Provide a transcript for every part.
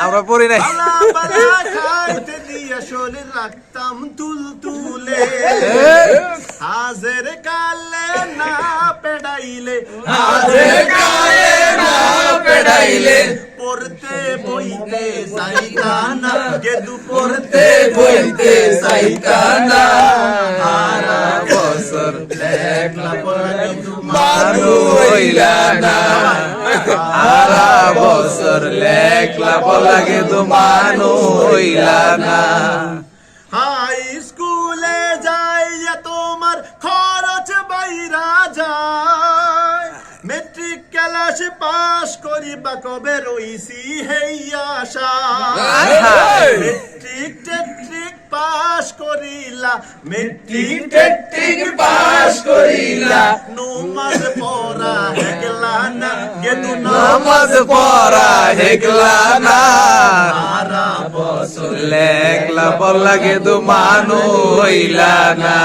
আমরা পড়ি নাই খাইতে দিয়া শরীর রাখতাম তুল তুলে হাজের কালে না পেড়াইলে পড়তে বইতে সাইতানা গেদু পড়তে বইতে সাইতানা সারা বছর দেখলা পড়া মানু হইলা না সারা বছর লেখলা লাগে তো মানু হইলা না হাই স্কুলে যাইয়া তোমার খরচ বাইরা যায় মেট্রিক ক্লাস পাস করিবা কবে রইছি হেইয়া আশা মেট্রিক টেট্রিক পাস করিলা মেট্রিক টেট্রিক পাস করিলা নমাজ পড়া হেগলা না গেদু নামাজ পড়া হেগলা না সারা বছর লেখলা লাগে তো মানু হইলা না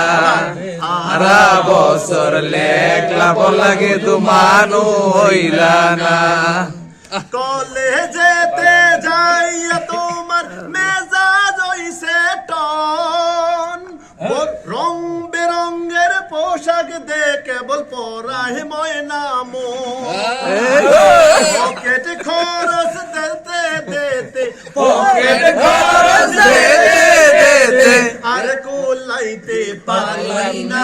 সারা বছর লেখলা লাগে তো মানু হইলা না কলেজেতে যাইয়া তোমার মেজাজ হইছে টন রং বেরঙ্গের পোশাক দে কেবল পরায় ময়না পকেট খরচ দিতে দিতে পকেট খরচ দিতে আর কোলাইতে পারলাই না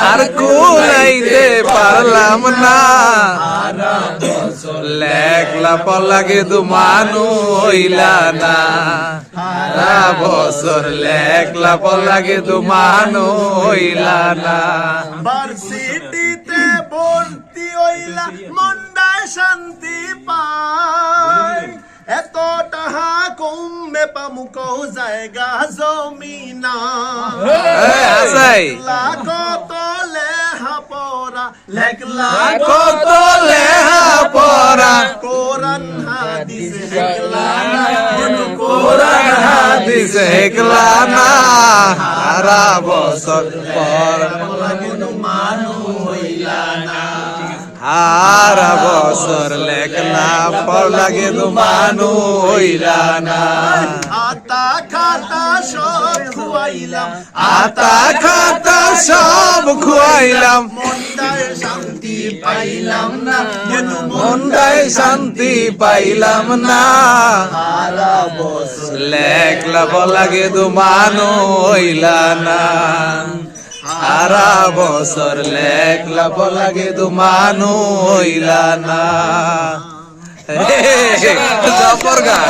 আর কুলাইতে পারলাম না সারা বছর লেখলা লাগে তো মানু হইলা না সারা বছর লেখলা লাগে তো মানু হইলা না ভার্সিটিতে ভর্তি হইলা মন্ডায় শান্তি পায় এত টাহা কমবে পামু কৌ জায়গা জমিনা আসাই কত লেহা পড়া লেখলা কত লেহা পড়া কোরআন হাদিস হেগলা না কোরআন হাদিস হেগলা না সারা বছর পর মানু হইলা না সারা বছর লেখলা পর লাগে তো মানু হইলা না আতা খাতা সব খুয়াইলাম আতা খাতা সব খুয়াইলাম মন্দায় শান্তি পাইলাম না মন্দায় শান্তি পাইলাম না সারা বছর লেখলা লাগে তো মানু হইলা না সারা বছর লেখলা লাগে তো মানু হইলা না জবর গান